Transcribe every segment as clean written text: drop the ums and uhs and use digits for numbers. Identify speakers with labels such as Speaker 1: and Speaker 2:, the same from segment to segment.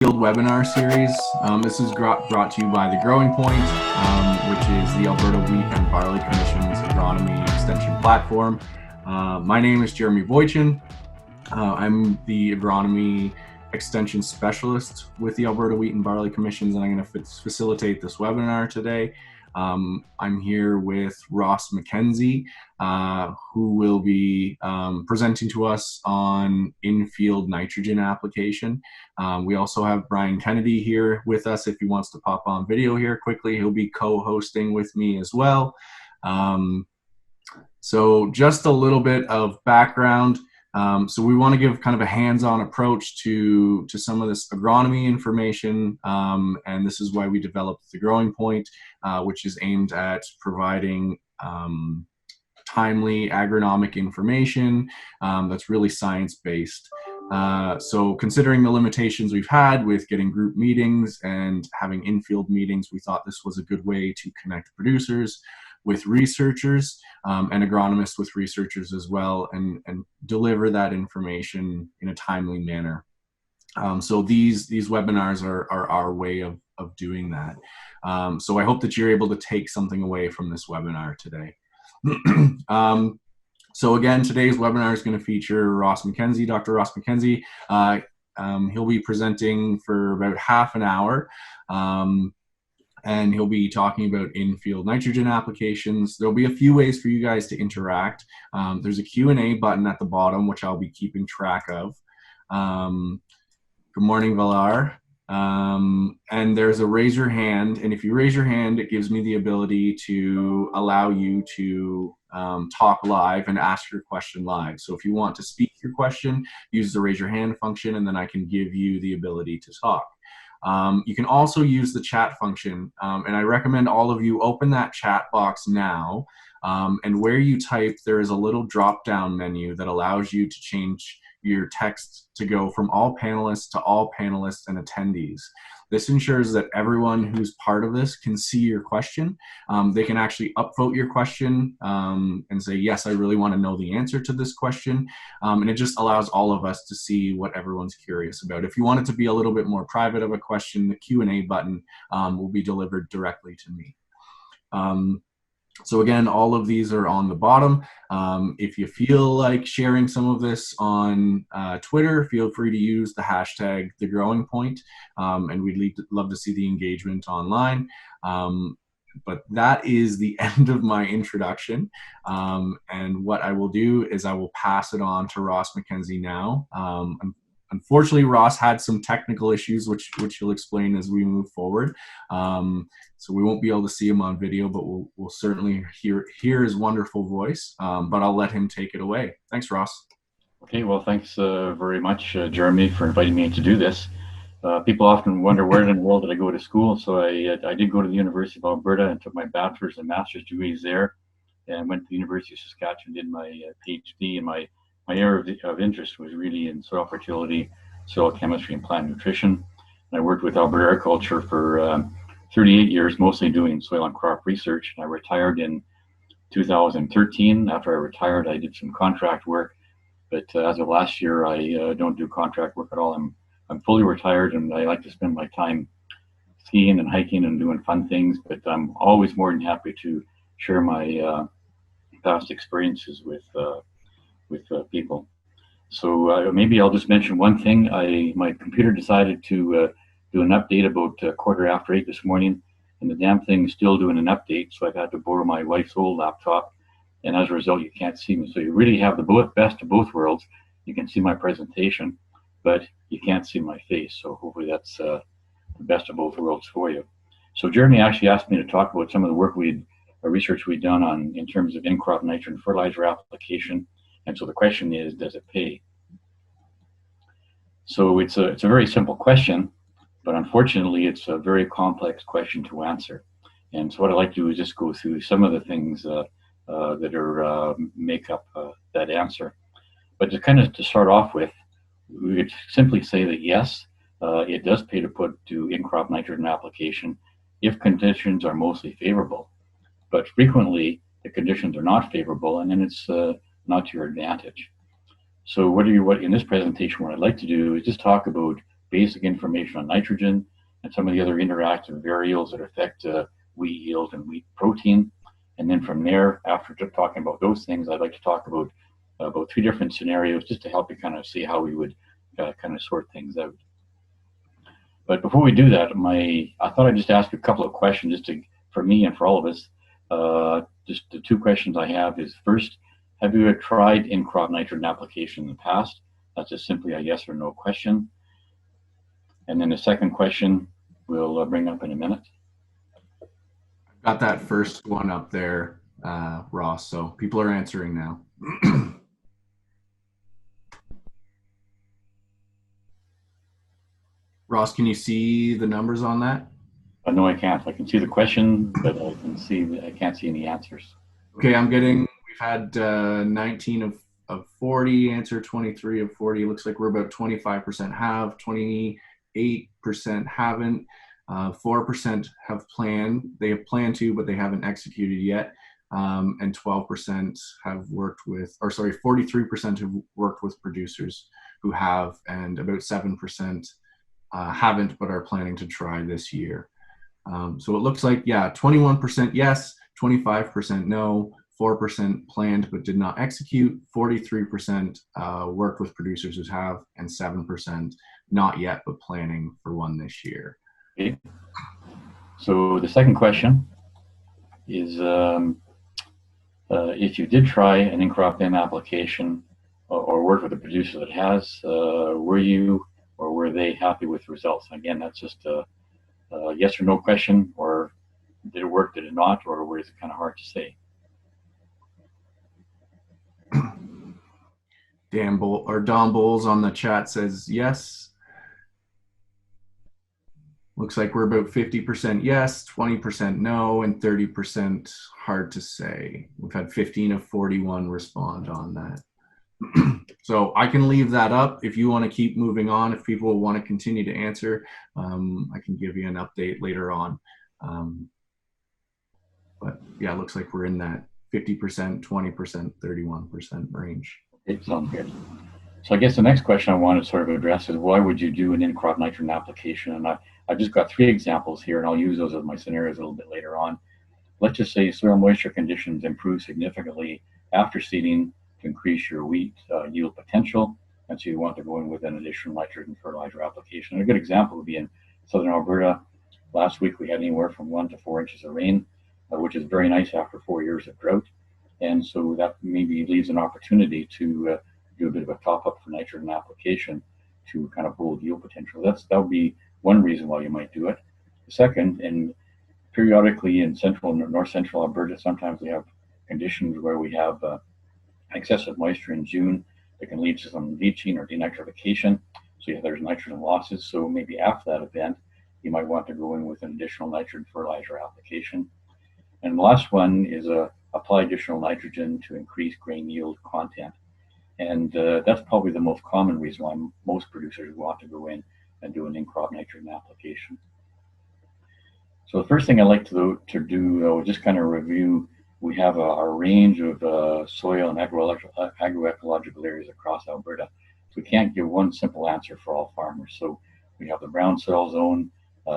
Speaker 1: Field webinar series. This is brought to you by the Growing Point, which is the Alberta Wheat and Barley Commission's agronomy extension platform. My name is Jeremy Boychyn. I'm the agronomy extension specialist with the Alberta Wheat and Barley Commissions, and I'm going to facilitate this webinar today. I'm here with Ross McKenzie, who will be presenting to us on in-field nitrogen application. We also have Brian Kennedy here with us if he wants to pop on video here quickly. He'll be co-hosting with me as well. So just a little bit of background. So we want to give kind of a hands-on approach to some of this agronomy information, and this is why we developed the Growing Point, which is aimed at providing timely agronomic information that's really science-based. So considering the limitations we've had with getting group meetings and having in-field meetings, we thought this was a good way to connect producers with researchers and agronomists with researchers as well, and deliver that information in a timely manner. So these webinars are our way of doing that. So I hope that you're able to take something away from this webinar today. So again, today's webinar is going to feature Ross McKenzie, Dr. Ross McKenzie. He'll be presenting for about half an hour. And he'll be talking about in-field nitrogen applications. There'll be a few ways for you guys to interact. There's a Q&A button at the bottom, which I'll be keeping track of. Good morning, Valar. And there's a raise your hand. And if you raise your hand, it gives me the ability to allow you to talk live and ask your question live. So if you want to speak your question, use the raise your hand function, and then I can give you the ability to talk. You can also use the chat function, and I recommend all of you open that chat box now, and where you type, there is a little drop-down menu that allows you to change your text to go from all panelists to all panelists and attendees. This ensures that everyone who's part of this can see your question. They can actually upvote your question and say, yes, I really want to know the answer to this question. And it just allows all of us to see what everyone's curious about. If you want it to be a little bit more private of a question, the Q&A button will be delivered directly to me. So again, all of these are on the bottom. If you feel like sharing some of this on Twitter, feel free to use the hashtag #TheGrowingPoint, and we'd love to see the engagement online. But that is the end of my introduction. And what I will do is I will pass it on to Ross McKenzie now. Unfortunately, Ross had some technical issues, which he'll explain as we move forward. So we won't be able to see him on video, but we'll certainly hear his wonderful voice. But I'll let him take it away. Thanks, Ross.
Speaker 2: Okay, well, thanks very much, Jeremy, for inviting me to do this. People often wonder where in the world did I go to school. So I did go to the University of Alberta and took my bachelor's and master's degrees there, and went to the University of Saskatchewan, did my PhD, and my area of interest was really in soil fertility, soil chemistry, and plant nutrition. And I worked with Alberta Agriculture for 38 years, mostly doing soil and crop research. And I retired in 2013. After I retired, I did some contract work, but as of last year, I don't do contract work at all. I'm fully retired, and I like to spend my time skiing and hiking and doing fun things, but I'm always more than happy to share my past experiences with people. So maybe I'll just mention one thing. My computer decided to do an update about 8:15 this morning, and the damn thing is still doing an update, so I've had to borrow my wife's old laptop, and as a result, you can't see me. So you really have the best of both worlds. You can see my presentation, but you can't see my face, so hopefully that's the best of both worlds for you. So Jeremy actually asked me to talk about some of the research we'd done in terms of in-crop nitrogen fertilizer application. And so the question is, does it pay? So it's a very simple question, but unfortunately, it's a very complex question to answer. And so what I'd like to do is just go through some of the things that make up that answer. But to start off with, we would simply say that yes, it does pay to do in-crop nitrogen application if conditions are mostly favorable. But frequently, the conditions are not favorable, and then it's not to your advantage. So in this presentation, what I'd like to do is just talk about basic information on nitrogen and some of the other interactive variables that affect wheat yield and wheat protein. And then from there, after talking about those things, I'd like to talk about 3 different scenarios just to help you kind of see how we would kind of sort things out. But before we do that, I thought I'd just ask you a couple of questions just for me and for all of us. Just the 2 questions I have is, first, have you tried in-crop nitrogen application in the past? That's just simply a yes or no question. And then the second question we'll bring up in a minute.
Speaker 1: Got that first one up there, Ross, so people are answering now. Ross, can you see the numbers on that?
Speaker 2: No, I can't. I can see the question, but I can't see any answers.
Speaker 1: Okay, we've had 19 of 40 answer, 23 of 40. It looks like we're about 25% have, 28% haven't, 4% have planned. They have planned to, but they haven't executed yet. And 12% have worked with, 43% have worked with producers who have, and about 7% haven't, but are planning to try this year. So it looks like, 21% yes, 25% no, 4% planned but did not execute, 43% worked with producers who have, and 7% not yet but planning for one this year.
Speaker 2: Okay. So the second question is, if you did try an in-crop M application or work with a producer that has, were you or were they happy with the results? Again, that's just a yes or no question, or did it work, did it not, or was it kind of hard to say?
Speaker 1: Don Bowles on the chat says yes. Looks like we're about 50% yes, 20% no, and 30% hard to say. We've had 15 of 41 respond on that. So I can leave that up if you want to keep moving on. If people want to continue to answer, I can give you an update later on. But yeah, it looks like we're in that 50%, 20%, 31% range.
Speaker 2: It sounds good. So I guess the next question I want to sort of address is, why would you do an in-crop nitrogen application? And I've just got 3 examples here, and I'll use those as my scenarios a little bit later on. Let's just say soil moisture conditions improve significantly after seeding to increase your wheat yield potential, and so you want to go in with an additional nitrogen fertilizer application. And a good example would be in southern Alberta. Last week we had anywhere from 1 to 4 inches of rain, which is very nice after 4 years of drought. And so that maybe leaves an opportunity to do a bit of a top-up for nitrogen application to kind of hold yield potential. That would be one reason why you might do it. The second, and periodically in central and north central Alberta, sometimes we have conditions where we have excessive moisture in June that can lead to some leaching or denitrification. So there's nitrogen losses. So maybe after that event, you might want to go in with an additional nitrogen fertilizer application. And the last one is apply additional nitrogen to increase grain yield content. And that's probably the most common reason why most producers want to go in and do an in-crop nitrogen application. So the first thing I'd like to do, just kind of review, we have a range of soil and agroecological areas across Alberta. So we can't give one simple answer for all farmers. So we have the brown soil zone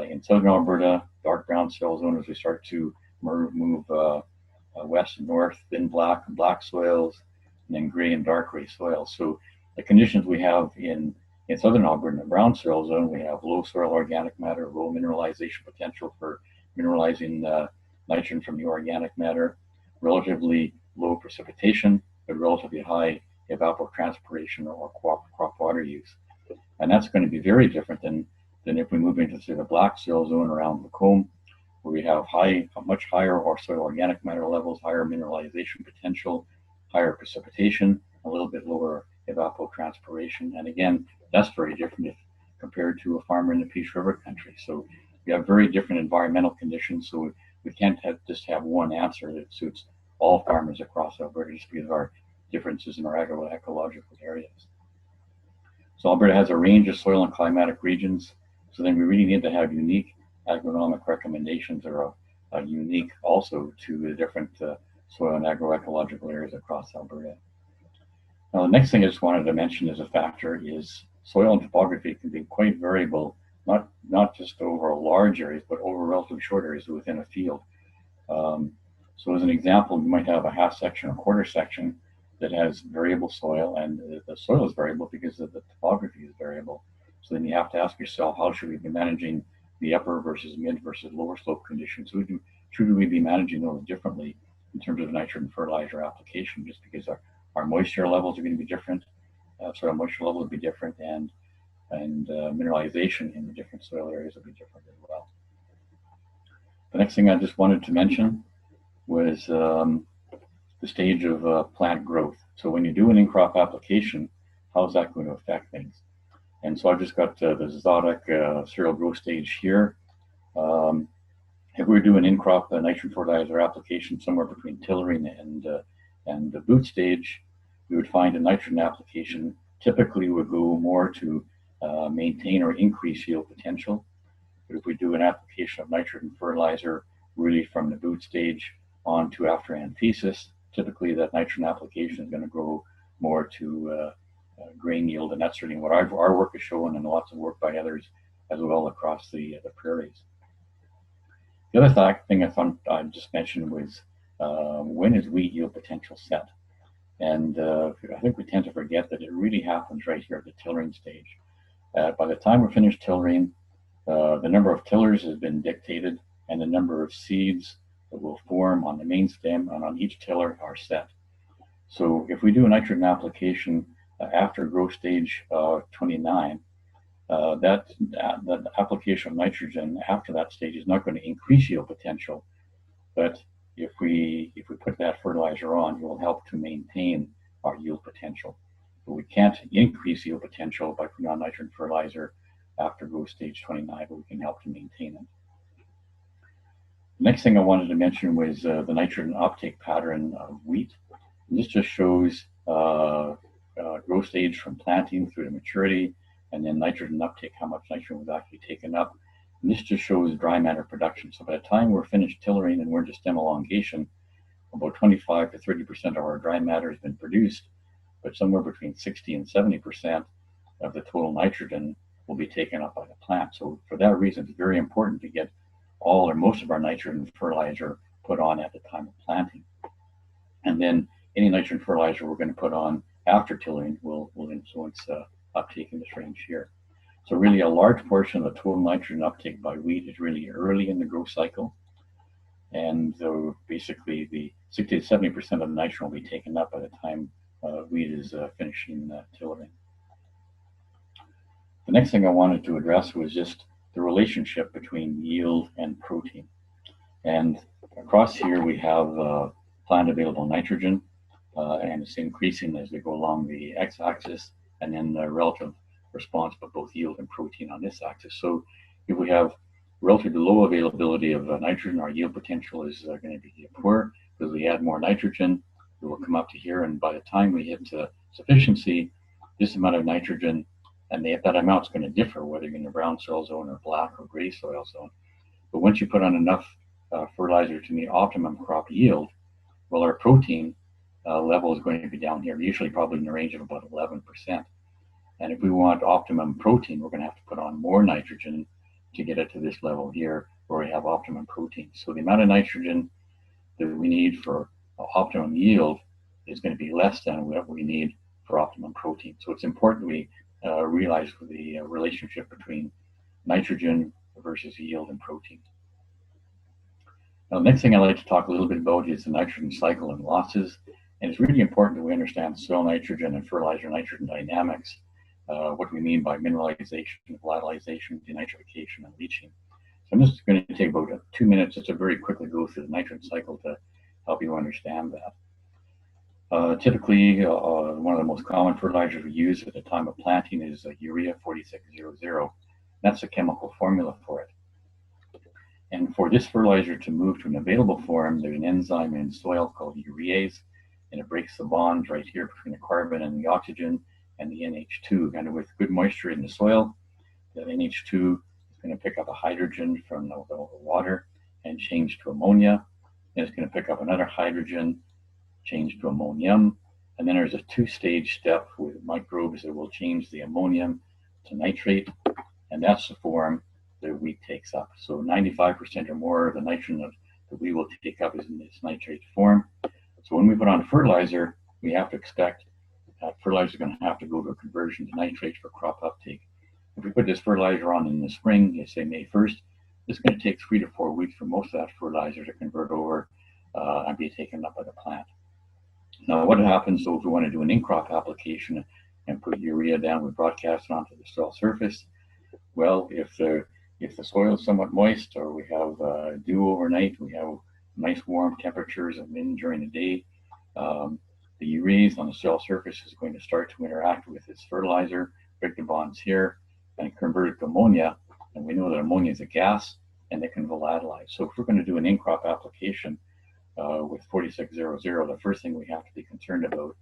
Speaker 2: in southern Alberta, dark brown soil zone as we start to move west and north, then black and black soils, and then gray and dark gray soils. So the conditions we have in southern Alberta, in the brown soil zone, we have low soil organic matter, low mineralization potential for mineralizing nitrogen from the organic matter, relatively low precipitation, but relatively high evapotranspiration or crop water use. And that's going to be very different than if we move into, say, the black soil zone around Macomb, where we have much higher soil organic matter levels, higher mineralization potential, higher precipitation, a little bit lower evapotranspiration. And again, that's very different compared to a farmer in the Peace River country. So we have very different environmental conditions. So we can't just have one answer that suits all farmers across Alberta just because of our differences in our agroecological areas. So Alberta has a range of soil and climatic regions. So then we really need to have unique agronomic recommendations that are unique also to the different soil and agroecological areas across Alberta. Now, the next thing I just wanted to mention as a factor is soil and topography can be quite variable, not just over large areas, but over relatively short areas within a field. So as an example, you might have a half section or quarter section that has variable soil, and the soil is variable because the topography is variable. So then you have to ask yourself, how should we be managing the upper versus mid versus lower slope conditions? Should we be managing those differently in terms of nitrogen fertilizer application, just because our moisture levels are going to be different, soil moisture level will be different, and mineralization in the different soil areas will be different as well. The next thing I just wanted to mention was the stage of plant growth. So when you do an in-crop application, how is that going to affect things? And so I've just got the Zodiac cereal growth stage here. If we were doing in-crop nitrogen fertilizer application somewhere between tillering and the boot stage, we would find a nitrogen application typically would go more to maintain or increase yield potential. But if we do an application of nitrogen fertilizer really from the boot stage on to after anthesis, typically that nitrogen application is going to grow more to grain yield, and that's certainly what our work is showing, and lots of work by others as well across the prairies. The other thing I just mentioned was when is wheat yield potential set? And I think we tend to forget that it really happens right here at the tillering stage. By the time we're finished tillering, the number of tillers has been dictated, and the number of seeds that will form on the main stem and on each tiller are set. So if we do a nitrogen application after growth stage 29, that application of nitrogen after that stage is not going to increase yield potential, but if we put that fertilizer on, it will help to maintain our yield potential. But we can't increase yield potential by putting on nitrogen fertilizer after growth stage 29, but we can help to maintain it. The next thing I wanted to mention was the nitrogen uptake pattern of wheat. And this just shows growth stage from planting through to maturity, and then nitrogen uptake, how much nitrogen was actually taken up. And this just shows dry matter production. So by the time we're finished tillering and we're into stem elongation, about 25 to 30% of our dry matter has been produced, but somewhere between 60 and 70% of the total nitrogen will be taken up by the plant. So for that reason, it's very important to get all or most of our nitrogen fertilizer put on at the time of planting. And then any nitrogen fertilizer we're going to put on after tillering will influence uptake in this range here. So really a large portion of the total nitrogen uptake by wheat is really early in the growth cycle. And basically the 60 to 70% of the nitrogen will be taken up by the time wheat is finishing tillering. The next thing I wanted to address was just the relationship between yield and protein. And across here we have plant available nitrogen, and it's increasing as we go along the x-axis, and then the relative response of both yield and protein on this axis. So if we have relatively low availability of nitrogen, our yield potential is going to be poor. Because we add more nitrogen, it will come up to here, and by the time we hit sufficiency, this amount of nitrogen, and that amount is going to differ whether you're in the brown soil zone or black or gray soil zone. But once you put on enough fertilizer to meet optimum crop yield, well, our protein level is going to be down here, usually probably in the range of about 11%. And if we want optimum protein, we're going to have to put on more nitrogen to get it to this level here where we have optimum protein. So the amount of nitrogen that we need for optimum yield is going to be less than what we need for optimum protein. So it's important we realize the relationship between nitrogen versus yield and protein. Now, the next thing I'd like to talk a little bit about is the nitrogen cycle and losses. And it's really important that we understand soil nitrogen and fertilizer nitrogen dynamics, what we mean by mineralization, volatilization, denitrification, and leaching. So I'm just going to take about 2 minutes just to very quickly go through the nitrogen cycle to help you understand that. Typically, one of the most common fertilizers we use at the time of planting is Urea 4600. That's a chemical formula for it. And for this fertilizer to move to an available form, there's an enzyme in soil called urease, and it breaks the bonds right here between the carbon and the oxygen and the NH2. And with good moisture in the soil, the NH2 is going to pick up a hydrogen from the water and change to ammonia. And it's going to pick up another hydrogen, change to ammonium. And then there's a two-stage step with microbes that will change the ammonium to nitrate, and that's the form that wheat takes up. So 95% or more of the nitrogen that we will take up is in this nitrate form. So when we put on fertilizer, we have to expect that fertilizer is going to have to go to a conversion to nitrate for crop uptake. If we put this fertilizer on in the spring, let's say May 1st, it's going to take 3 to 4 weeks for most of that fertilizer to convert over and be taken up by the plant. Now, what happens though if we want to do an in-crop application and put urea down, we broadcast it onto the soil surface? Well, if the soil is somewhat moist, or we have dew overnight, we have nice warm temperatures and wind during the day, the ureas on the soil surface is going to start to interact with this fertilizer, break the bonds here, and convert it to ammonia. And we know that ammonia is a gas, and it can volatilize. So if we're going to do an in-crop application with 4600, the first thing we have to be concerned about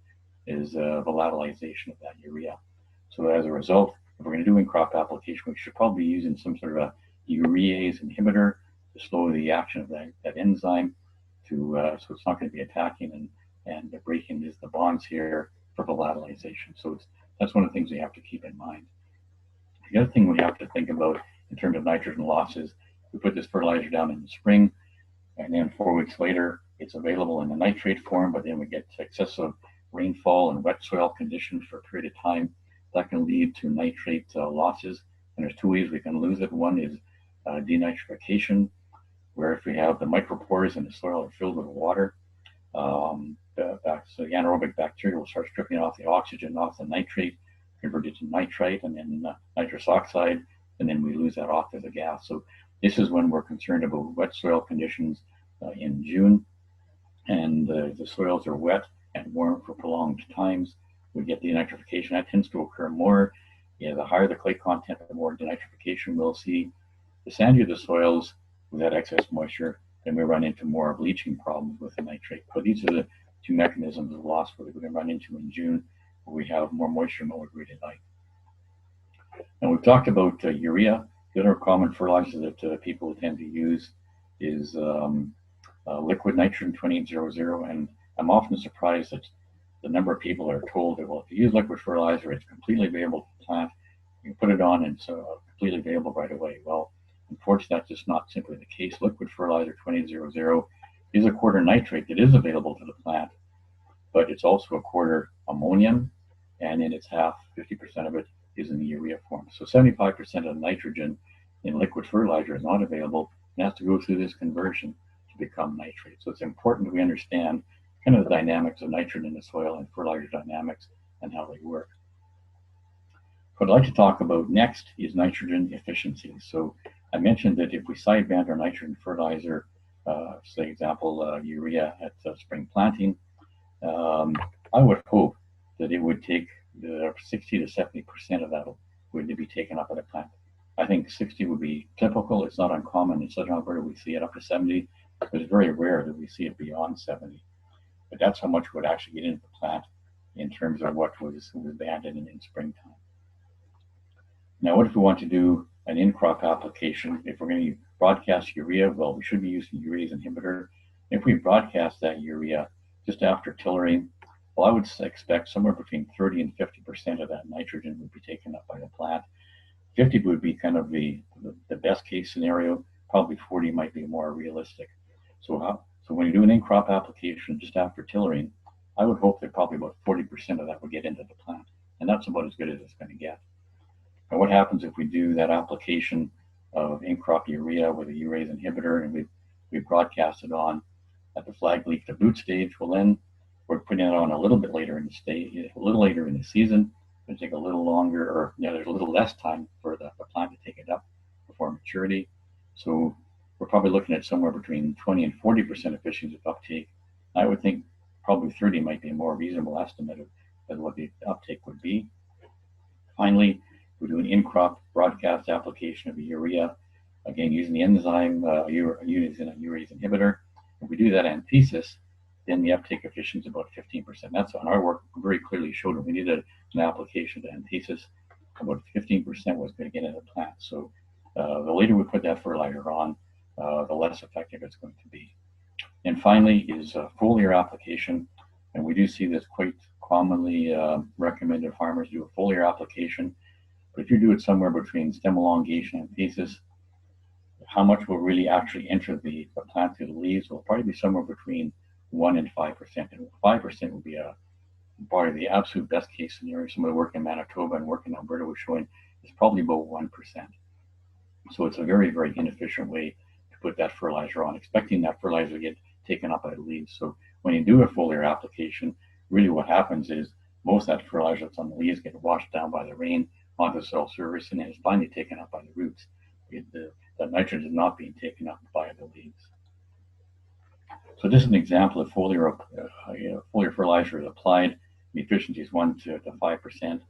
Speaker 2: is volatilization of that urea. So as a result, if we're going to do in-crop application, we should probably be using some sort of a urease inhibitor to slow the action of that enzyme, so it's not going to be attacking and breaking the bonds here for volatilization. So that's one of the things we have to keep in mind. The other thing we have to think about in terms of nitrogen losses, we put this fertilizer down in the spring, and then 4 weeks later, it's available in the nitrate form, but then we get excessive rainfall and wet soil conditions for a period of time. That can lead to nitrate losses, and there's 2 ways we can lose it. One is denitrification, where if we have the micropores in the soil are filled with water, so the anaerobic bacteria will start stripping off the oxygen off the nitrate, convert it to nitrite, and then nitrous oxide, and then we lose that off as a gas. So this is when we're concerned about wet soil conditions in June, and the soils are wet and warm for prolonged times. We get denitrification. That tends to occur more. The higher the clay content, the more denitrification we'll see. The sandier the soils with that excess moisture, then we run into more bleaching problems with the nitrate. So these are the two mechanisms of loss that we're going to run into in June, where we have more moisture and more graded light. And we've talked about urea. The other common fertilizer that people tend to use is liquid nitrogen 2800, and I'm often surprised that the number of people are told that, well, if you use liquid fertilizer, it's completely available to the plant. You can put it on and it's completely available right away. Well, unfortunately, that's just not simply the case. Liquid fertilizer 2800 is a quarter nitrate that is available to the plant, but it's also a quarter ammonium, and in its half, 50% of it is in the urea form. So 75% of the nitrogen in liquid fertilizer is not available and has to go through this conversion to become nitrate. So it's important that we understand kind of the dynamics of nitrogen in the soil and fertilizer dynamics and how they work. What I'd like to talk about next is nitrogen efficiencies. So I mentioned that if we sideband our nitrogen fertilizer, say example urea at spring planting, I would hope that it would take 60 to 70% of that would be taken up at a plant. I think 60 would be typical. It's not uncommon. In southern Alberta, we see it up to 70. It's very rare that we see it beyond 70. But that's how much would actually get into the plant in terms of what was banded in springtime. Now, what if we want to do an in-crop application? If we're going to broadcast urea, well, we should be using urease inhibitor. If we broadcast that urea just after tillering, well, I would expect somewhere between 30 and 50% of that nitrogen would be taken up by the plant. 50 would be kind of the best case scenario. Probably 40 might be more realistic. So when you do an in-crop application just after tillering, I would hope that probably about 40% of that would get into the plant. And that's about as good as it's going to get. And what happens if we do that application of in-crop urea with a urease inhibitor and we broadcast it on at the flag leaf to boot stage? Well, then we're putting it on a little bit later in the season. It'll take a little longer, or there's a little less time for the plant to take it up before maturity. So we're probably looking at somewhere between 20 and 40% efficiency of uptake. I would think probably 30 might be a more reasonable estimate of what the uptake would be. Finally, we do an in-crop broadcast application of urea, again using the enzyme, using a urease inhibitor. If we do that anthesis, then the uptake efficiency is about 15%. That's on our work very clearly showed when we did an application to anthesis, about 15% was going to get into the plant. So the later we put that fertilizer on, the less effective it's going to be. And finally is a foliar application, and we do see this quite commonly recommended farmers do a foliar application. But if you do it somewhere between stem elongation and anthesis, how much will really actually enter the plant through the leaves will probably be somewhere between 1 and 5%. And 5% would be probably the absolute best case scenario. Some of the work in Manitoba and work in Alberta was showing is probably about 1%. So it's a very, very inefficient way to put that fertilizer on, expecting that fertilizer to get taken up by the leaves. So when you do a foliar application, really what happens is most of that fertilizer that's on the leaves get washed down by the rain onto the soil surface, and then it's finally taken up by the roots. The nitrogen is not being taken up by the leaves. So this is an example of foliar fertilizer is applied. The efficiency is 1 to 5%.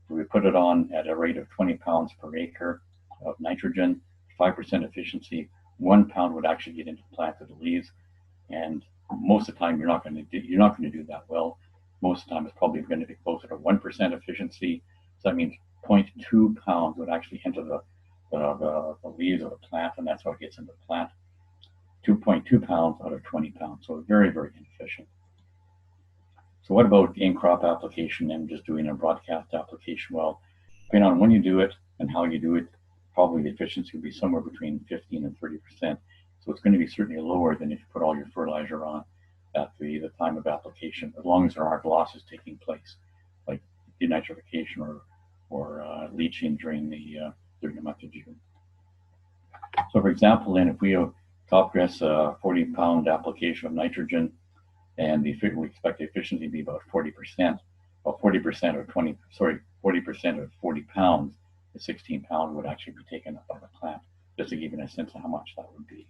Speaker 2: We put it on at a rate of 20 pounds per acre of nitrogen, 5% efficiency. 1 pound would actually get into the plant of the leaves, and most of the time you're not going to do that well. Most of the time it's probably going to be closer to 1% efficiency. So that means 0.2 pounds would actually enter the leaves of the plant, and that's how it gets into the plant. 2.2 pounds out of 20 pounds, so very, very inefficient. So what about in-crop application and just doing a broadcast application? Well, depending on when you do it and how you do it, probably the efficiency will be somewhere between 15 and 30%. So it's going to be certainly lower than if you put all your fertilizer on at the time of application, as long as there aren't losses taking place, like denitrification or leaching during the month of June. So for example, then if we top dress a 40-pound application of nitrogen, and we expect the efficiency to be about 40%. Well, 40% of 40% of 40 pounds, the 16 pounds would actually be taken up by the plant, just to give you a sense of how much that would be.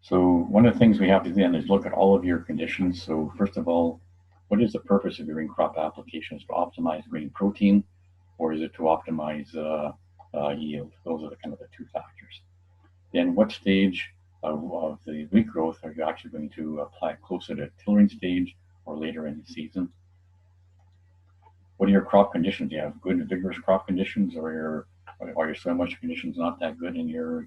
Speaker 2: So one of the things we have to do then is look at all of your conditions. So first of all, what is the purpose of your in-crop application? Is to optimize grain protein, or is it to optimize yield? Those are the kind of the two factors. Then what stage of the wheat growth are you actually going to apply closer to tillering stage or later in the season? What are your crop conditions? Do you have good vigorous crop conditions, or your soil moisture conditions not that good, and your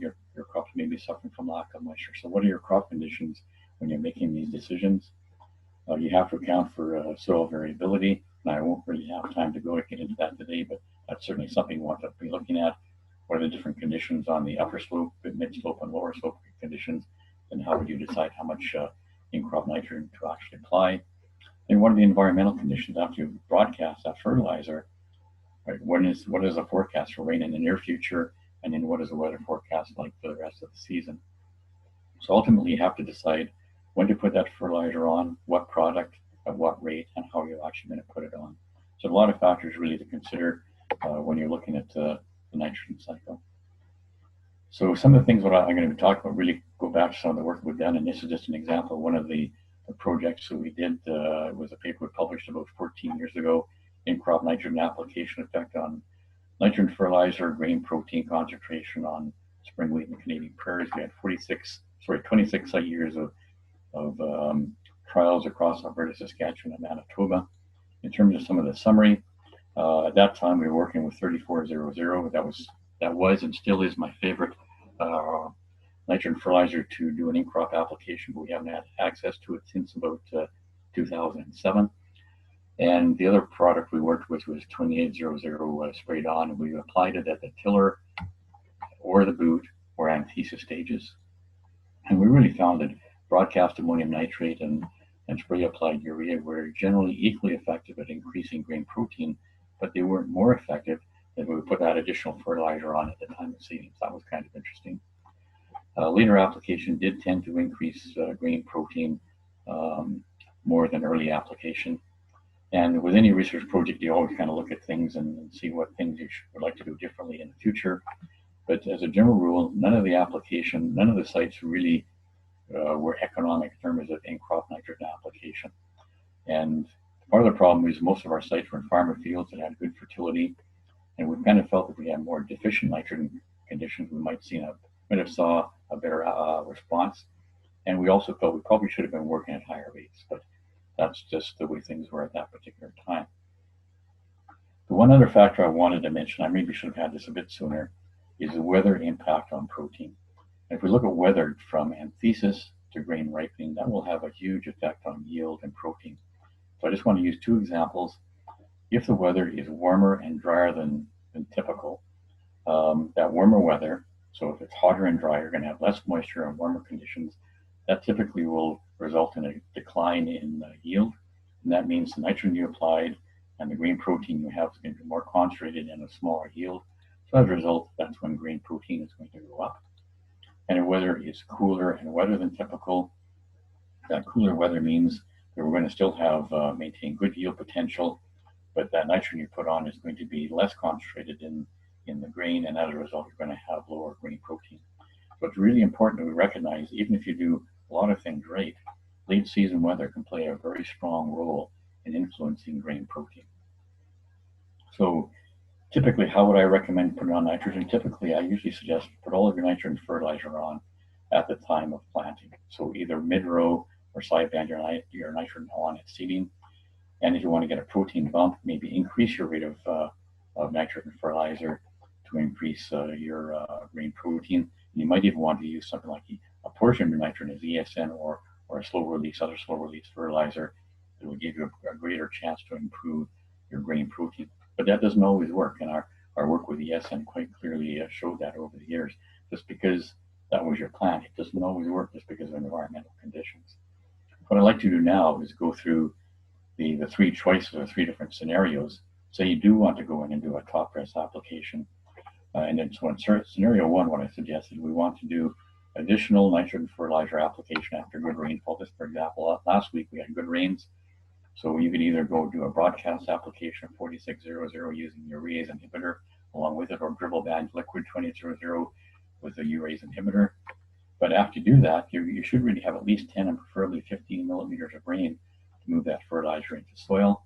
Speaker 2: crops may be suffering from lack of moisture? So what are your crop conditions when you're making these decisions? You have to account for soil variability, and I won't really have time to get into that today, but that's certainly something you want to be looking at. What are the different conditions on the upper slope, mid slope, and lower slope conditions, and how would you decide how much in-crop nitrogen to actually apply? And what are the environmental conditions after you broadcast that fertilizer? Right? What is the forecast for rain in the near future, and then what is the weather forecast like for the rest of the season? So ultimately, you have to decide when to put that fertilizer on, what product, at what rate, and how you're actually going to put it on. So a lot of factors really to consider when you're looking at the nitrogen cycle. So some of the things what I'm going to be talking about really go back to some of the work we've done, and this is just an example of one of the projects that we did. It was a paper we published about 14 years ago, in-crop nitrogen application effect on nitrogen fertilizer, grain protein concentration on spring wheat in the Canadian prairies. We had 26 site years of trials across Alberta, Saskatchewan, and Manitoba. In terms of some of the summary, at that time we were working with 3400. That was and still is my favorite nitrogen fertilizer to do an in-crop application, but we haven't had access to it since about 2007. And the other product we worked with was 2800 sprayed on, and we applied it at the tiller or the boot or anthesis stages. And we really found that broadcast ammonium nitrate and spray applied urea were generally equally effective at increasing grain protein, but they weren't more effective than when we put that additional fertilizer on at the time of seeding. So that was kind of interesting. Later application did tend to increase grain protein more than early application. And with any research project, you always kind of look at things and see what things you would like to do differently in the future. But as a general rule, none of the sites really were economic in terms of in-crop nitrogen application. And part of the problem is most of our sites were in farmer fields that had good fertility, and we kind of felt if we had more deficient nitrogen conditions, we might have saw a better response. And we also felt we probably should have been working at higher rates, but that's just the way things were at that particular time. The one other factor I wanted to mention, I maybe should have had this a bit sooner, is the weather impact on protein. If we look at weather from anthesis to grain ripening, that will have a huge effect on yield and protein. So I just want to use two examples. If the weather is warmer and drier than than typical. That warmer weather, so if it's hotter and drier, you're going to have less moisture and warmer conditions. That typically will result in a decline in yield, and that means the nitrogen you applied and the grain protein you have is going to be more concentrated in a smaller yield. So as a result, that's when grain protein is going to go up. And if weather is cooler and wetter than typical, that cooler weather means that we're going to still have maintain good yield potential, but that nitrogen you put on is going to be less concentrated in the grain, and as a result, you're going to have lower grain protein. So it's really important to recognize, even if you do a lot of things right, late season weather can play a very strong role in influencing grain protein. So typically, how would I recommend putting on nitrogen? Typically, I usually suggest put all of your nitrogen fertilizer on at the time of planting. So either mid-row or side band your nitrogen on at seeding. And if you want to get a protein bump, maybe increase your rate of nitrogen fertilizer to increase your grain protein. And you might even want to use something like a portion of your nitrogen as ESN or a other slow release fertilizer that will give you a greater chance to improve your grain protein. But that doesn't always work, and our work with ESN quite clearly showed that over the years. Just because that was your plan, it doesn't always work just because of environmental conditions. What I'd like to do now is go through the three choices or three different scenarios. Say you do want to go in and do a top dress application. And then so in scenario one, what I suggested, we want to do additional nitrogen fertilizer application after good rainfall. Just for example, last week we had good rains. So you could either go do a broadcast application of 4600 using the urease inhibitor along with it, or dribble band liquid 2000 with the urease inhibitor. But after you do that, you should really have at least 10 and preferably 15 millimeters of rain to move that fertilizer into soil.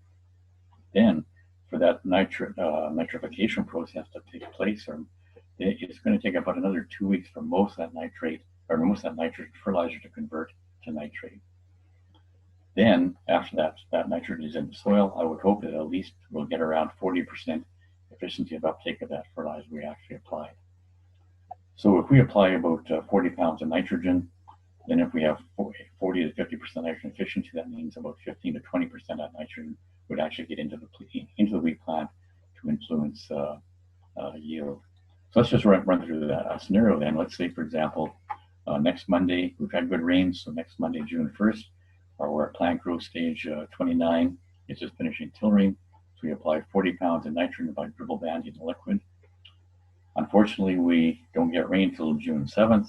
Speaker 2: Then for that nitrification process to take place, it's going to take about another 2 weeks for most of that nitrogen fertilizer to convert to nitrate. Then after that nitrogen is in the soil, I would hope that at least we'll get around 40% efficiency of uptake of that fertilizer we actually applied. So if we apply about 40 pounds of nitrogen, then if we have 40 to 50% nitrogen efficiency, that means about 15 to 20% of that nitrogen would actually get into the wheat plant to influence yield. So let's just run through that scenario then. Let's say, for example, next Monday, we've had good rains, so next Monday, June 1st, we're at plant growth stage 29. It's just finishing tillering. So we apply 40 pounds of nitrogen by dribble banding the liquid. Unfortunately, we don't get rain until June 7th.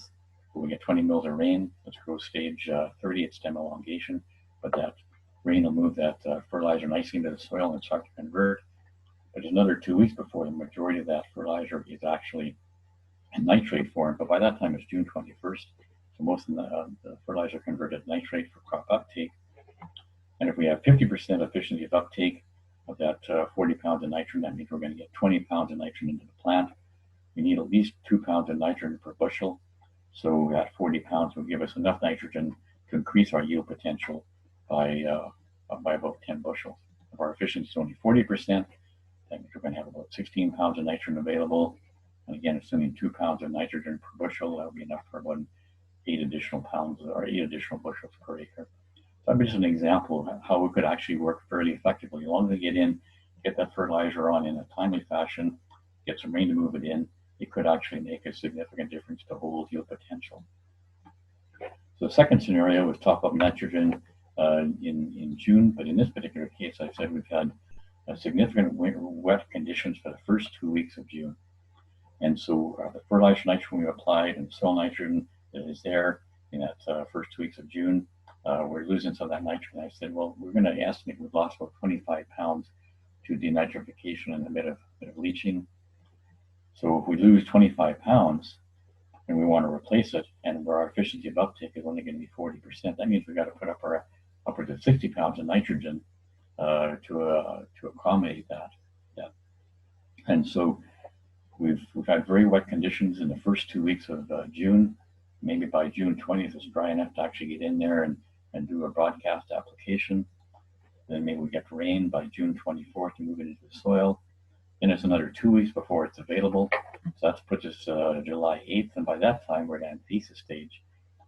Speaker 2: But we get 20 mils of rain. That's growth stage 30 at stem elongation. But that rain will move that fertilizer nicely into the soil and start to convert. But there's another 2 weeks before the majority of that fertilizer is actually in nitrate form. But by that time, it's June 21st. So most of the fertilizer converted to nitrate for crop uptake. And if we have 50% efficiency of uptake of that 40 pounds of nitrogen, that means we're going to get 20 pounds of nitrogen into the plant. We need at least 2 pounds of nitrogen per bushel. So that 40 pounds will give us enough nitrogen to increase our yield potential by about 10 bushels. If our efficiency is only 40%, that means we're going to have about 16 pounds of nitrogen available. And again, assuming 2 pounds of nitrogen per bushel, that would be enough for about 8 additional bushels per acre. So that'd be just an example of how it could actually work fairly effectively. As long as we get that fertilizer on in a timely fashion, get some rain to move it in, it could actually make a significant difference to whole yield potential. So the second scenario is top up nitrogen in June, but in this particular case, I said we've had significant wet conditions for the first 2 weeks of June. And so the fertilizer nitrogen we applied and soil nitrogen that is there in that first 2 weeks of June, we're losing some of that nitrogen. I said, well, we're going to estimate we've lost about 25 pounds to denitrification and a bit of leaching. So if we lose 25 pounds and we want to replace it, and where our efficiency of uptake is only going to be 40%, that means we've got to put up upwards of 60 pounds of nitrogen to accommodate that. And so we've had very wet conditions in the first 2 weeks of June. Maybe by June 20th, it's dry enough to actually get in there and do a broadcast application. Then maybe we get rain by June 24th to move it into the soil. Then it's another 2 weeks before it's available. So that puts us July 8th, and by that time we're at Anthesis stage.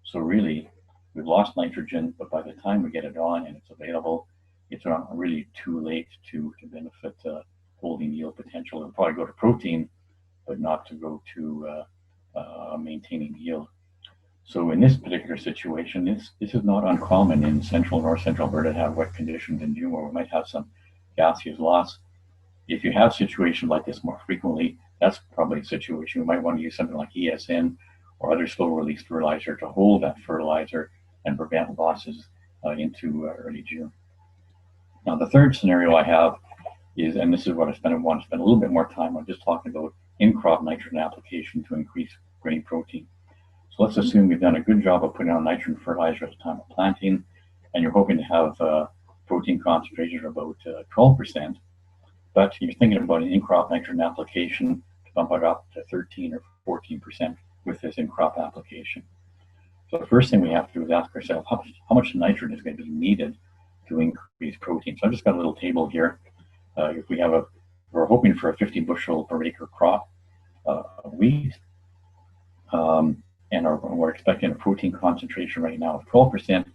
Speaker 2: So really, we've lost nitrogen, but by the time we get it on and it's available, it's not really too late to benefit holding yield potential. It'll probably go to protein, but not to go to maintaining yield. So in this particular situation, this is not uncommon in north central Alberta to have wet conditions in June where we might have some gaseous loss. If you have situations like this more frequently, that's probably a situation we might want to use something like ESN or other slow release fertilizer to hold that fertilizer and prevent losses into early June. Now, the third scenario I have is, and this is what I want to spend a little bit more time on, just talking about in-crop nitrogen application to increase grain protein. So let's assume we've done a good job of putting on nitrogen fertilizer at the time of planting, and you're hoping to have protein concentration of about 12%, but you're thinking about an in-crop nitrogen application to bump it up to 13 or 14% with this in-crop application. So the first thing we have to do is ask ourselves, how much nitrogen is going to be needed to increase protein? So I've just got a little table here. If we're hoping for a 50 bushel per acre crop of wheat, and we're expecting a protein concentration right now of 12%.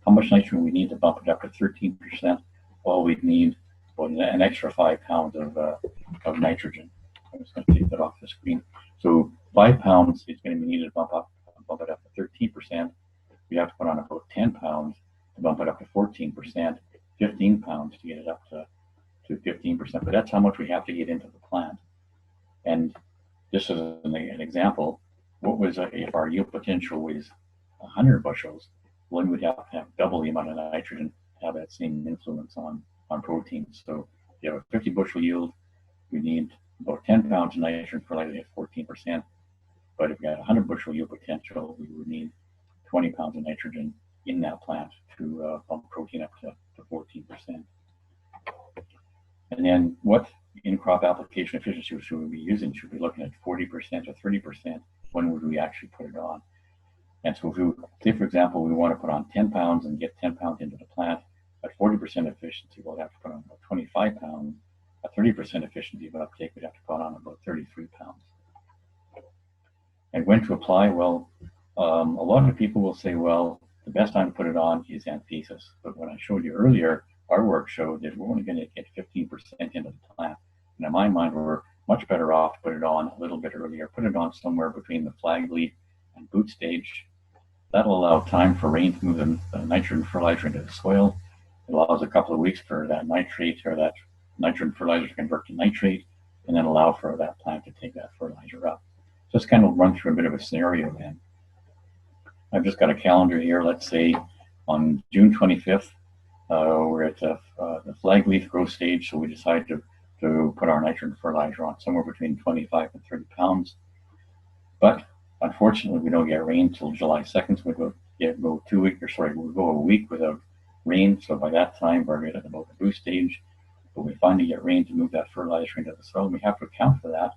Speaker 2: How much nitrogen we need to bump it up to 13%? Well, we'd need about an extra 5 pounds of nitrogen. I'm just going to take that off the screen. So 5 pounds is going to be needed to bump it up to 13%. We have to put on about 10 pounds to bump it up to 14%, 15 pounds to get it up to 15%. But that's how much we have to get into the plant. And just as an example, what was if our yield potential was 100 bushels, well, then we'd have to have double the amount of nitrogen to have that same influence on protein. So if you have a 50 bushel yield, we need about 10 pounds of nitrogen fertilizer at 14%. But if we had 100 bushel yield potential, we would need 20 pounds of nitrogen in that plant to bump protein up to 14%. And then what in-crop application efficiency should we be using? Should we be looking at 40% or 30%? When would we actually put it on? And so if we say, for example, we want to put on 10 pounds and get 10 pounds into the plant at 40% efficiency, we'll have to put on about 25 pounds. At 30% efficiency of uptake, we'd have to put on about 33 pounds. And when to apply? Well, a lot of people will say, well, the best time to put it on is Anthesis. But when I showed you earlier, our work showed that we're only going to get 15% into the plant. And in my mind, we're much better off to put it on a little bit earlier. Put it on somewhere between the flag leaf and boot stage. That'll allow time for rain to move the nitrogen fertilizer into the soil. It allows a couple of weeks for that nitrate or that nitrogen fertilizer to convert to nitrate, and then allow for that plant to take that fertilizer up. So let's kind of run through a bit of a scenario then. I've just got a calendar here. Let's say on June 25th, we're at the flag leaf growth stage, so we decide to put our nitrogen fertilizer on somewhere between 25 and 30 pounds. But unfortunately, we don't get rain until July 2nd, so we'll go a week without rain. So by that time, we're at about the boost stage, but we finally get rain to move that fertilizer into the soil. We have to account for that.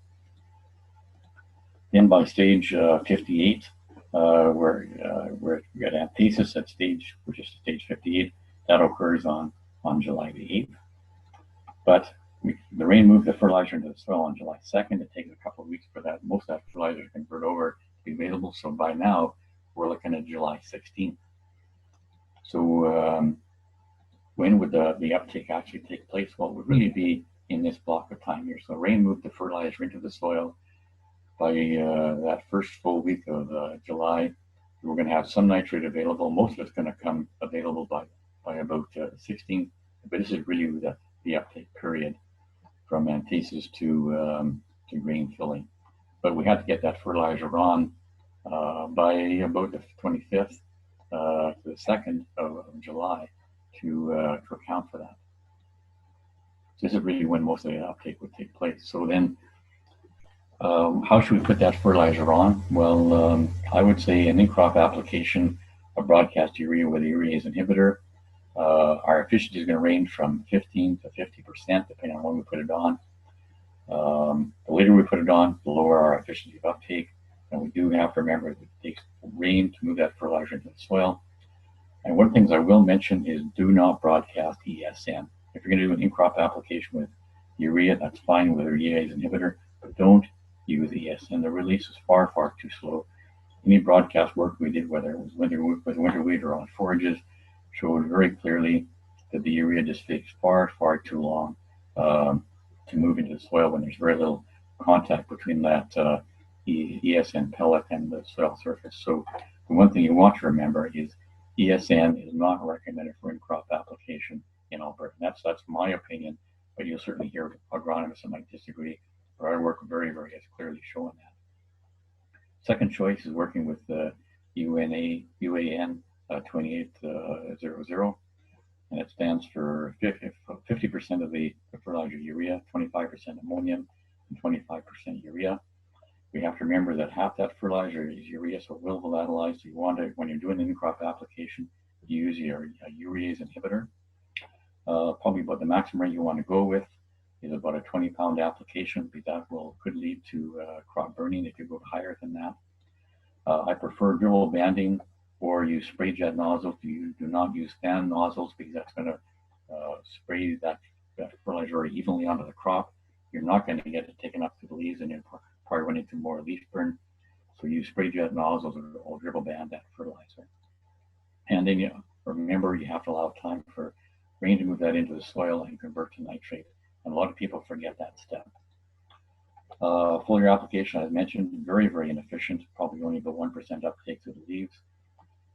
Speaker 2: Then by stage 58, we're at Anthesis at stage, which is stage 58. That occurs on July the 8th. But the rain moved the fertilizer into the soil on July 2nd. It takes a couple of weeks for that most of that fertilizer to convert over to be available. So by now, we're looking at July 16th. So when would the uptake actually take place? Well, it would really be in this block of time here. So rain moved the fertilizer into the soil. By that first full week of July, we're going to have some nitrate available. Most of it's going to come available by about 16th. But this is really the uptake period from Anthesis to grain filling. But we have to get that fertilizer on by about the 25th to the 2nd of July to account for that. So this is really when most of the uptake would take place. So then, how should we put that fertilizer on? Well, I would say an in-crop application of broadcast urea with a urease inhibitor. Our efficiency is going to range from 15 to 50%, depending on when we put it on. The later we put it on, the lower our efficiency of uptake. And we do have to remember that it takes rain to move that fertilizer into the soil. And one of the things I will mention is do not broadcast ESN. If you're going to do an in-crop application with urea, that's fine with a urease inhibitor, but don't use ESN. The release is far, far too slow. Any broadcast work we did, whether it was winter wheat or on forages, showed very clearly that the urea just takes far, far too long to move into the soil when there's very little contact between that ESN pellet and the soil surface. So the one thing you want to remember is ESN is not recommended for in-crop application in Alberta. That's my opinion, but you'll certainly hear agronomists that might disagree. But our work very has clearly shown that. Second choice is working with the UAN 2800, and it stands for 50% of the fertilizer urea, 25% ammonium, and 25% urea. We have to remember that half that fertilizer is urea, so it will volatilize. So you want to, when you're doing an in-crop application, use your urease inhibitor. Probably about the maximum rate you want to go with is about a 20-pound application, but that could lead to crop burning if you go higher than that. I prefer dribble banding or use spray jet nozzles. You do not use fan nozzles because that's going to spray that fertilizer evenly onto the crop. You're not going to get it taken up to the leaves, and you're probably running into more leaf burn. So use spray jet nozzles or dribble band that fertilizer. And then remember, you have to allow time for rain to move that into the soil and convert to nitrate. And a lot of people forget that step. Foliar application, as mentioned, very inefficient, probably only about 1% uptake through the leaves.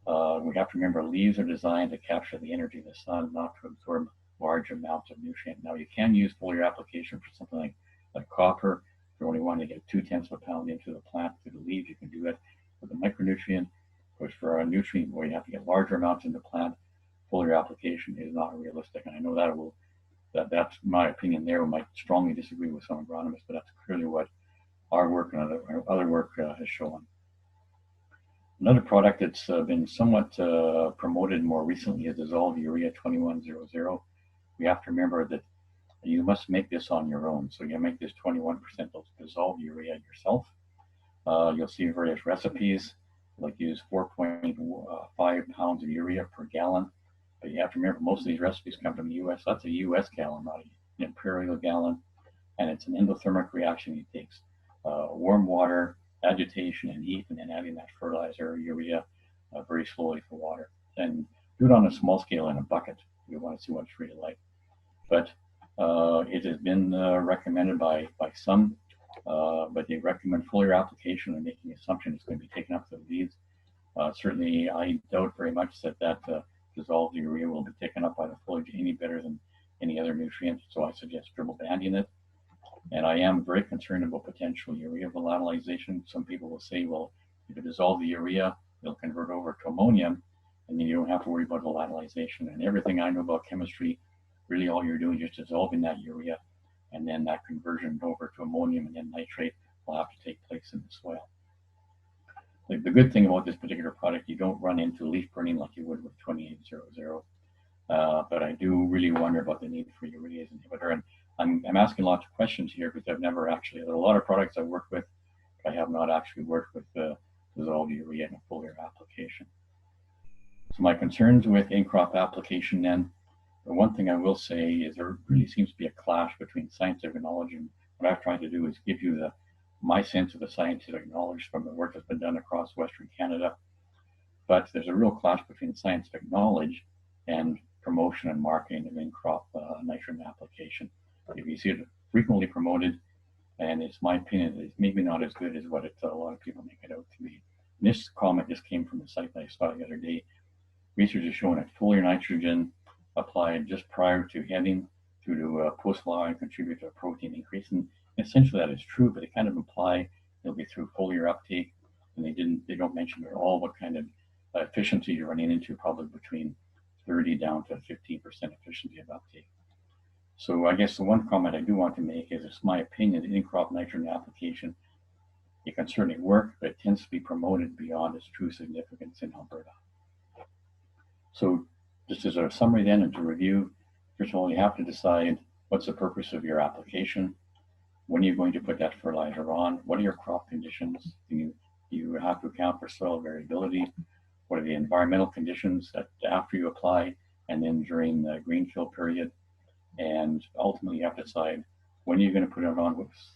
Speaker 2: We have to remember leaves are designed to capture the energy of the sun, not to absorb large amounts of nutrient. Now you can use foliar application for something like copper. If you only want to get 0.2 pounds into the plant through the leaves, you can do it with a micronutrient. But for a nutrient where you have to get larger amounts in the plant, foliar application is not realistic. And I know that's my opinion there. We might strongly disagree with some agronomists, but that's clearly what our work and other work has shown. Another product that's been somewhat promoted more recently is dissolved urea 2100. We have to remember that you must make this on your own. So you make this 21% dissolved urea yourself. You'll see various recipes, like use 4.5 pounds of urea per gallon. But you have to remember, most of these recipes come from the US. That's a US gallon, not an imperial gallon. And it's an endothermic reaction. It takes warm water, agitation, and heat, and then adding that fertilizer, urea, very slowly for water. And do it on a small scale in a bucket. We want to see what it's really like. But it has been recommended by some, but they recommend foliar application and making the assumption it's going to be taken up to the leaves. Certainly, I doubt very much that dissolved urea will be taken up by the foliage any better than any other nutrient. So I suggest dribble banding it. And I am very concerned about potential urea volatilization. Some people will say, well, if you dissolve the urea, it'll convert over to ammonium, and then you don't have to worry about volatilization. And everything I know about chemistry, really all you're doing is just dissolving that urea, and then that conversion over to ammonium and then nitrate will have to take place in the soil. The good thing about this particular product, you don't run into leaf burning like you would with 2800. But I do really wonder about the need for urease inhibitor. And I'm asking lots of questions here because I've never actually, there are a lot of products I've worked with, but I have not actually worked with dissolved urea in a foliar application. So my concerns with in-crop application then, the one thing I will say is there really seems to be a clash between scientific knowledge, and what I've tried to do is give you my sense of the scientific knowledge from the work that's been done across Western Canada. But there's a real clash between scientific knowledge and promotion and marketing of in-crop nitrogen application. If you see it frequently promoted, and it's my opinion, it's maybe not as good as what a lot of people make it out to be. And this comment just came from the site that I saw the other day. Research has shown that foliar nitrogen applied just prior to heading through to post-flowering contribute to a protein increase. And essentially that is true, but they kind of imply it'll be through foliar uptake, and they don't mention at all what kind of efficiency you're running into, probably between 30 down to 15% efficiency of uptake. So I guess the one comment I do want to make is it's my opinion that in-crop nitrogen application, it can certainly work, but it tends to be promoted beyond its true significance in Alberta. So just as a summary then and to review, first of all, you have to decide what's the purpose of your application, when are you going to put that fertilizer on, what are your crop conditions, you have to account for soil variability, what are the environmental conditions that after you apply and then during the green fill period, and ultimately you have to decide when you're going to put it on. Whoops,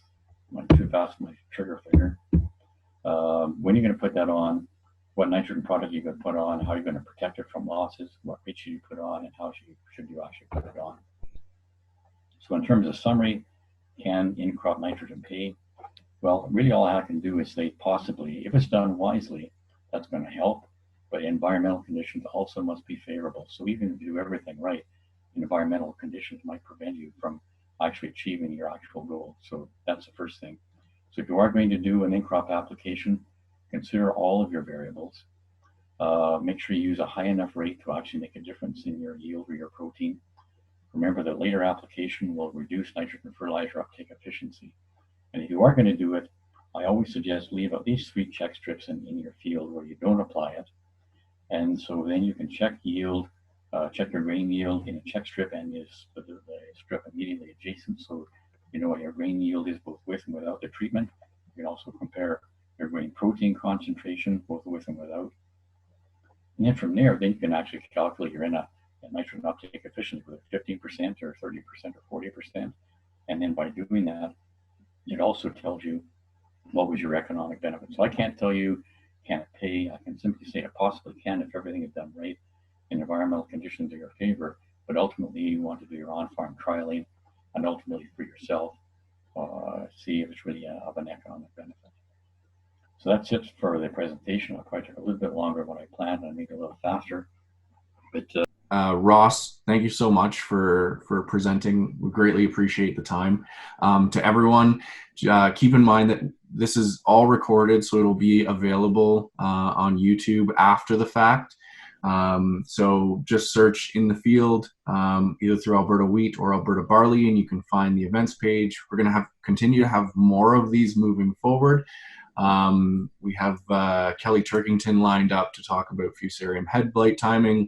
Speaker 2: went too fast my trigger finger. When you're going to put that on, what nitrogen product you're going to put on, how you're going to protect it from losses, what rate should you put on, and how should you actually put it on. So in terms of summary, can in-crop nitrogen pay? Well, really all I can do is say possibly. If it's done wisely, that's going to help, but environmental conditions also must be favorable. So even if you do everything right, environmental conditions might prevent you from actually achieving your actual goal. So that's the first thing. So if you are going to do an in-crop application, consider all of your variables. Make sure you use a high enough rate to actually make a difference in your yield or your protein. Remember that later application will reduce nitrogen fertilizer uptake efficiency. And if you are going to do it, I always suggest leave at least 3 check strips in your field where you don't apply it. And so then you can check yield, check your grain yield in a check strip and the strip immediately adjacent. So you know what your grain yield is both with and without the treatment. You can also compare your grain protein concentration both with and without. And then from there, then you can actually calculate your nitrogen uptake efficiency, whether 15% or 30% or 40%. And then by doing that, it also tells you what was your economic benefit. So I can't tell you, can it pay? I can simply say it possibly can if everything is done right and environmental conditions are your favor. But ultimately, you want to do your on-farm trialing and ultimately for yourself, see if it's really of an economic benefit. So that's it for the presentation. I'll probably take a little bit longer than what I planned and make it a little faster. But
Speaker 1: Ross, thank you so much for presenting. We greatly appreciate the time. To everyone, keep in mind that this is all recorded, so it'll be available on YouTube after the fact. So just search In the Field, either through Alberta Wheat or Alberta Barley, and you can find the events page. We're going to continue to have more of these moving forward. We have Kelly Turkington lined up to talk about Fusarium head blight timing.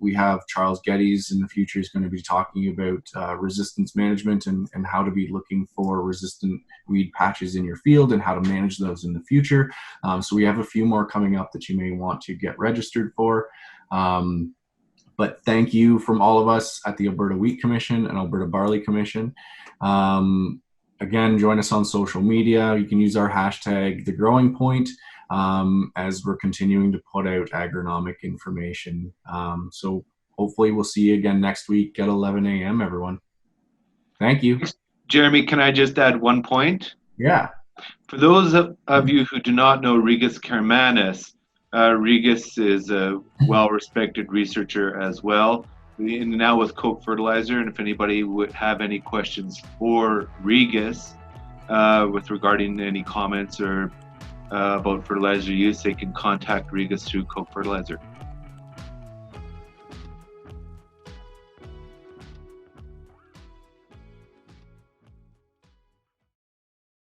Speaker 1: We have Charles Geddes in the future is going to be talking about resistance management and how to be looking for resistant weed patches in your field and how to manage those in the future. So we have a few more coming up that you may want to get registered for. But thank you from all of us at the Alberta Wheat Commission and Alberta Barley Commission. Again, join us on social media. You can use our hashtag #TheGrowingPoint as we're continuing to put out agronomic information. So hopefully we'll see you again next week at 11 a.m., everyone. Thank you.
Speaker 3: Jeremy, can I just add one point?
Speaker 1: Yeah.
Speaker 3: For those of you who do not know Regis Karmanis, Regis is a well-respected researcher as well. Now with Coke Fertilizer, and if anybody would have any questions for Regis with regarding any comments or about fertilizer use, they can contact Regis through Coke Fertilizer.